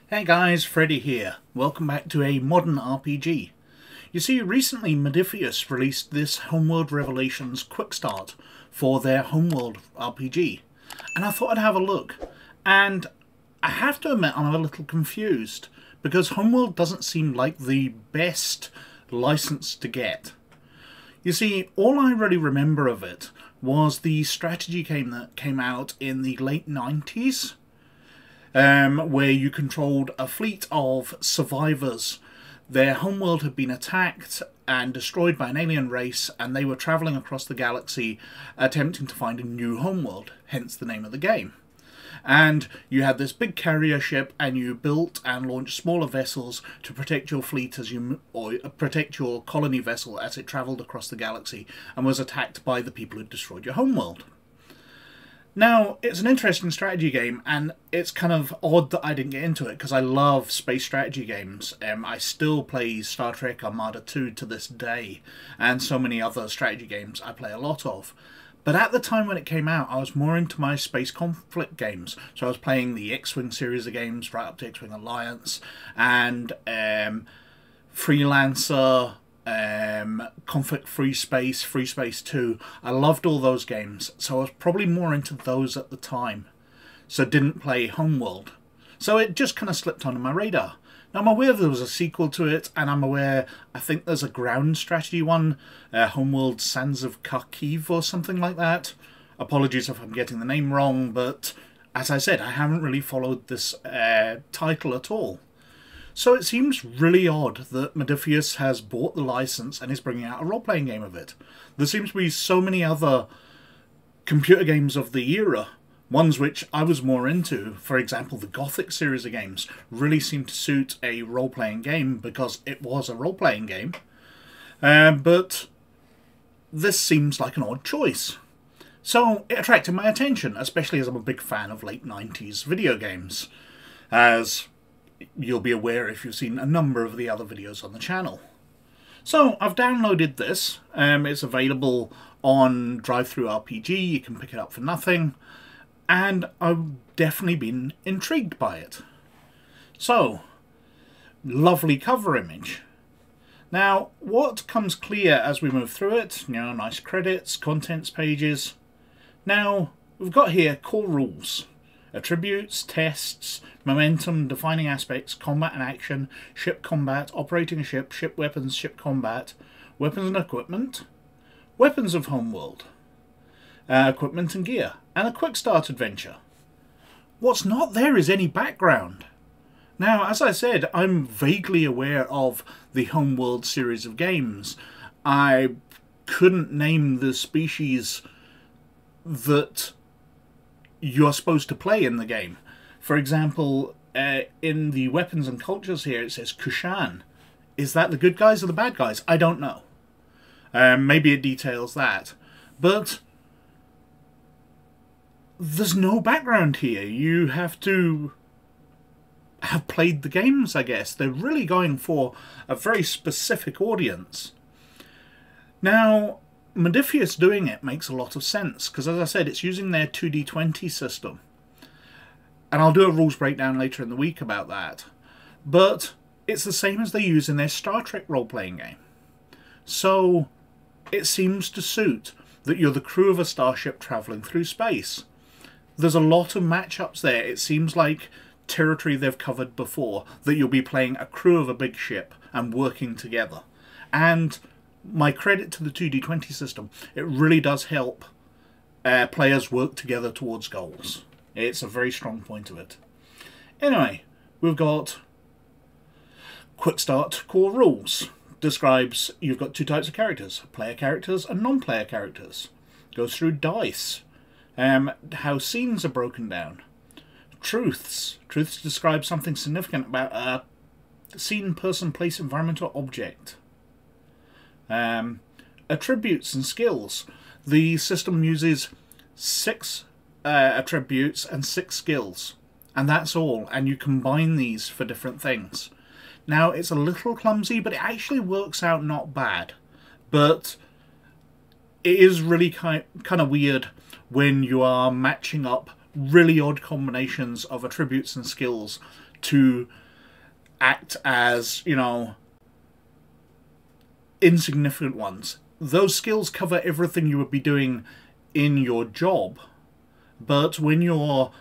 Hey guys, Freddy here. Welcome back to a modern RPG. You see, recently Modiphius released this Homeworld Revelations Quickstart for their Homeworld RPG, and I thought I'd have a look. And I have to admit I'm a little confused, because Homeworld doesn't seem like the best license to get. You see, all I really remember of it was the strategy game that came out in the late 90s, where you controlled a fleet of survivors. Their homeworld had been attacked and destroyed by an alien race, and they were travelling across the galaxy attempting to find a new homeworld, hence the name of the game. And you had this big carrier ship, and you built and launched smaller vessels to protect your fleet or protect your colony vessel as it travelled across the galaxy and was attacked by the people who destroyed your homeworld. Now, it's an interesting strategy game, and it's kind of odd that I didn't get into it, because I love space strategy games. I still play Star Trek Armada 2 to this day, and so many other strategy games I play a lot of. But at the time when it came out, I was more into my space conflict games. So I was playing the X-Wing series of games, right up to X-Wing Alliance, and Freelancer, Conflict Free Space 2. I loved all those games, so I was probably more into those at the time. So didn't play Homeworld. So it just kind of slipped onto my radar. Now I'm aware there was a sequel to it, and I'm aware, I think there's a ground strategy one, Homeworld Sands of Kharkiv or something like that. Apologies if I'm getting the name wrong, but as I said, I haven't really followed this title at all. So it seems really odd that Modiphius has bought the license and is bringing out a role-playing game of it. There seems to be so many other computer games of the era, ones which I was more into. For example, the Gothic series of games really seemed to suit a role-playing game because it was a role-playing game. But this seems like an odd choice. So it attracted my attention, especially as I'm a big fan of late 90s video games, as you'll be aware if you've seen a number of the other videos on the channel. So I've downloaded this. It's available on DriveThruRPG. You can pick it up for nothing, and I've definitely been intrigued by it. So, lovely cover image. Now, what comes clear as we move through it, you know, nice credits, contents pages. Now, we've got here core rules. Attributes, tests, momentum, defining aspects, combat and action, ship combat, operating a ship, ship weapons, ship combat, weapons and equipment, weapons of Homeworld, equipment and gear, and a quick start adventure. What's not there is any background. Now, as I said, I'm vaguely aware of the Homeworld series of games. I couldn't name the species that you're supposed to play in the game. For example, in the weapons and cultures here, it says Kushan. Is that the good guys or the bad guys? I don't know. Maybe it details that. But there's no background here. You have to have played the games, I guess. They're really going for a very specific audience. Now, Modiphius doing it makes a lot of sense, because as I said, it's using their 2D20 system. And I'll do a rules breakdown later in the week about that. But it's the same as they use in their Star Trek role-playing game. So it seems to suit that you're the crew of a starship travelling through space. There's a lot of matchups there. It seems like territory they've covered before, that you'll be playing a crew of a big ship and working together. And my credit to the 2D20 system, it really does help players work together towards goals. It's a very strong point of it. Anyway, we've got Quickstart core rules. Describes you've got two types of characters, player characters and non-player characters. Goes through dice, how scenes are broken down. Truths. Truths describe something significant about a scene, person, place, environment or object. Attributes and skills. The system uses 6 attributes and 6 skills, and that's all, and you combine these for different things. Now, it's a little clumsy, but it actually works out not bad. But it is really kind of weird when you are matching up really odd combinations of attributes and skills to act as, you know, insignificant ones. Those skills cover everything you would be doing in your job, but when you're,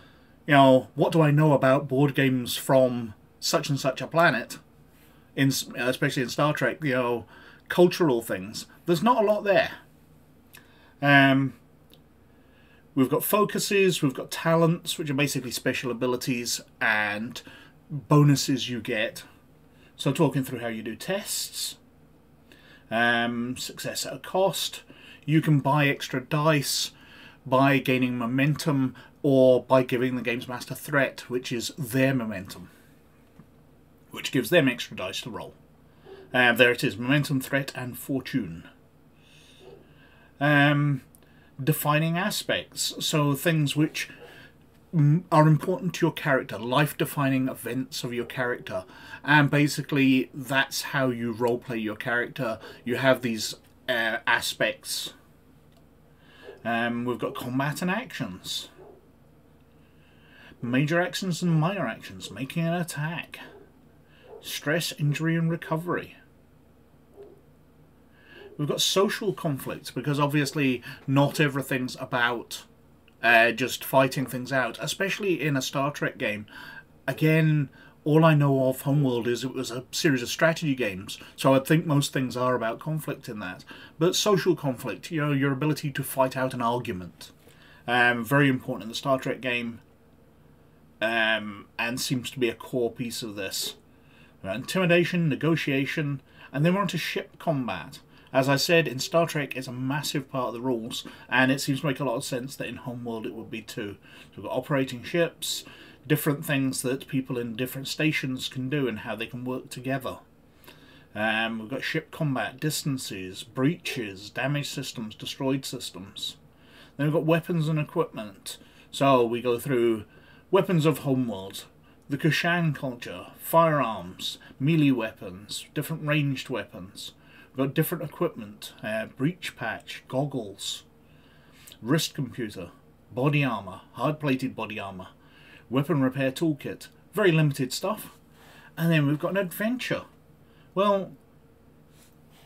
you know, what do I know about board games from such and such a planet, especially in Star Trek, you know, cultural things, there's not a lot there. We've got focuses, we've got talents, which are basically special abilities and bonuses you get. So talking through how you do tests, success at a cost, you can buy extra dice by gaining momentum or by giving the game's master threat, which is their momentum, which gives them extra dice to roll. There it is, momentum, threat and fortune. Defining aspects, so things which are important to your character, life-defining events of your character, and basically that's how you roleplay your character. You have these aspects. We've got combat and actions. Major actions and minor actions, making an attack. Stress, injury and recovery. We've got social conflict, because obviously not everything's about just fighting things out, especially in a Star Trek game. Again, all I know of Homeworld is it was a series of strategy games, so I think most things are about conflict in that. But social conflict, you know, your ability to fight out an argument, very important in the Star Trek game, and seems to be a core piece of this. Intimidation, negotiation, and then we're on to ship combat. As I said, in Star Trek, it's a massive part of the rules, and it seems to make a lot of sense that in Homeworld it would be too. So we've got operating ships, different things that people in different stations can do and how they can work together. We've got ship combat, distances, breaches, damage systems, destroyed systems. Then we've got weapons and equipment. So we go through weapons of Homeworld, the Kushan culture, firearms, melee weapons, different ranged weapons. We've got different equipment, breach patch, goggles, wrist computer, body armour, hard-plated body armour, weapon repair toolkit, very limited stuff. And then we've got an adventure. Well,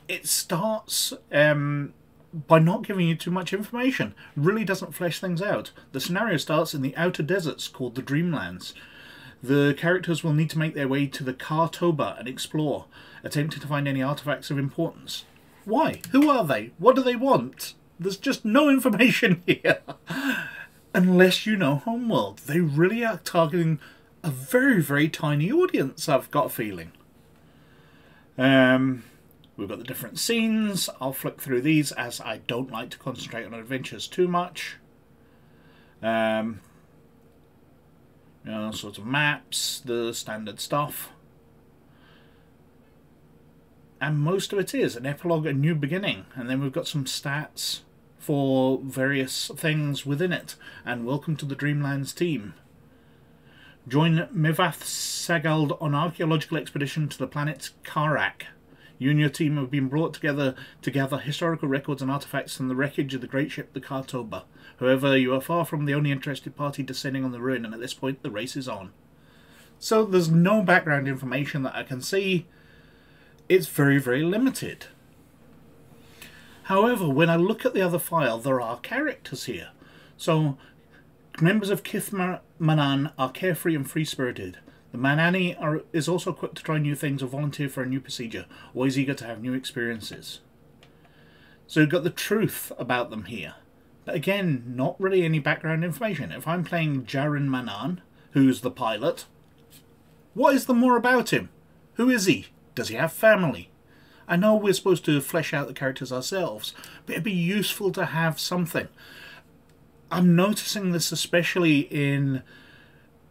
it starts by not giving you too much information. Really doesn't flesh things out. The scenario starts in the outer deserts called the Dreamlands. The characters will need to make their way to the Kartoba and explore, attempting to find any artifacts of importance. Why? Who are they? What do they want? There's just no information here. Unless you know Homeworld. They really are targeting a very, very tiny audience, I've got a feeling. We've got the different scenes. I'll flick through these as I don't like to concentrate on adventures too much. You know, sorts of maps, the standard stuff. And most of it is an epilogue, a new beginning. And then we've got some stats for various things within it. And welcome to the Dreamlands team. Join Mivath Sagald on archaeological expedition to the planet Karak. You and your team have been brought together to gather historical records and artifacts from the wreckage of the great ship the Kartoba. However, you are far from the only interested party descending on the ruin, and at this point the race is on. So there's no background information that I can see. It's very, very limited. However, when I look at the other file, there are characters here. So, members of Kith Manan are carefree and free-spirited. The Manani is also equipped to try new things or volunteer for a new procedure, always eager to have new experiences. So you've got the truth about them here. But again, not really any background information. If I'm playing Jarin Manan, who's the pilot, what is there more about him? Who is he? Does he have family? I know we're supposed to flesh out the characters ourselves, but it'd be useful to have something. I'm noticing this especially in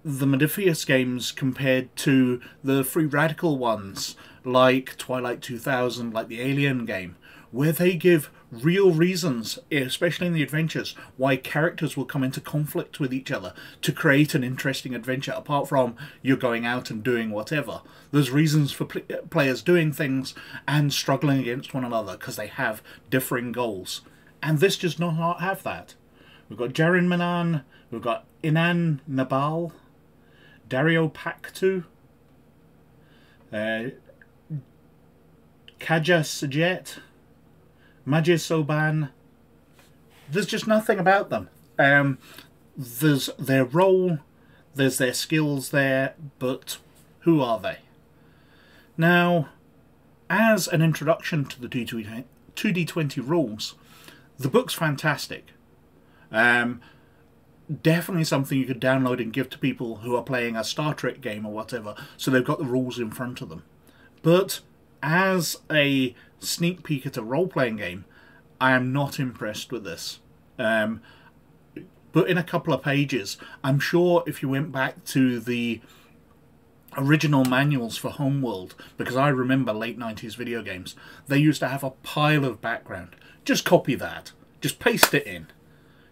the Modiphius games compared to the Free Radical ones, like Twilight 2000, like the Alien game, where they give real reasons, especially in the adventures, why characters will come into conflict with each other to create an interesting adventure, apart from you're going out and doing whatever. There's reasons for players doing things and struggling against one another because they have differing goals. And this does not have that. We've got Jarin Manan, we've got Inan Nabal, Dario Paktu, Kaja Sajet, Majid Soban. There's just nothing about them. There's their role, there's their skills there, but who are they? Now, as an introduction to the 2D20 rules, the book's fantastic. Definitely something you could download and give to people who are playing a Star Trek game or whatever, so they've got the rules in front of them. But as a sneak peek at a role-playing game, I am not impressed with this. But in a couple of pages, I'm sure if you went back to the original manuals for Homeworld, because I remember late 90s video games, they used to have a pile of background. Just copy that. Just paste it in.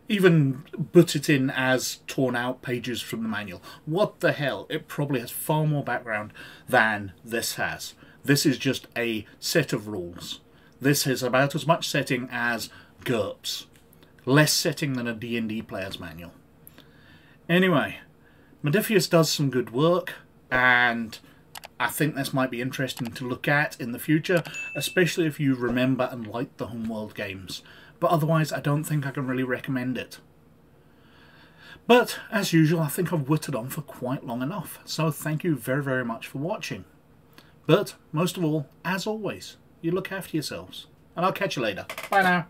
Even put it in as torn out pages from the manual. What the hell? It probably has far more background than this has. This is just a set of rules. This is about as much setting as GURPS. Less setting than a D&D player's manual. Anyway, Modiphius does some good work, and I think this might be interesting to look at in the future, especially if you remember and like the Homeworld games. But otherwise, I don't think I can really recommend it. But, as usual, I think I've whittled on for quite long enough, so thank you very, very much for watching. But, most of all, as always, you look after yourselves, and I'll catch you later. Bye now.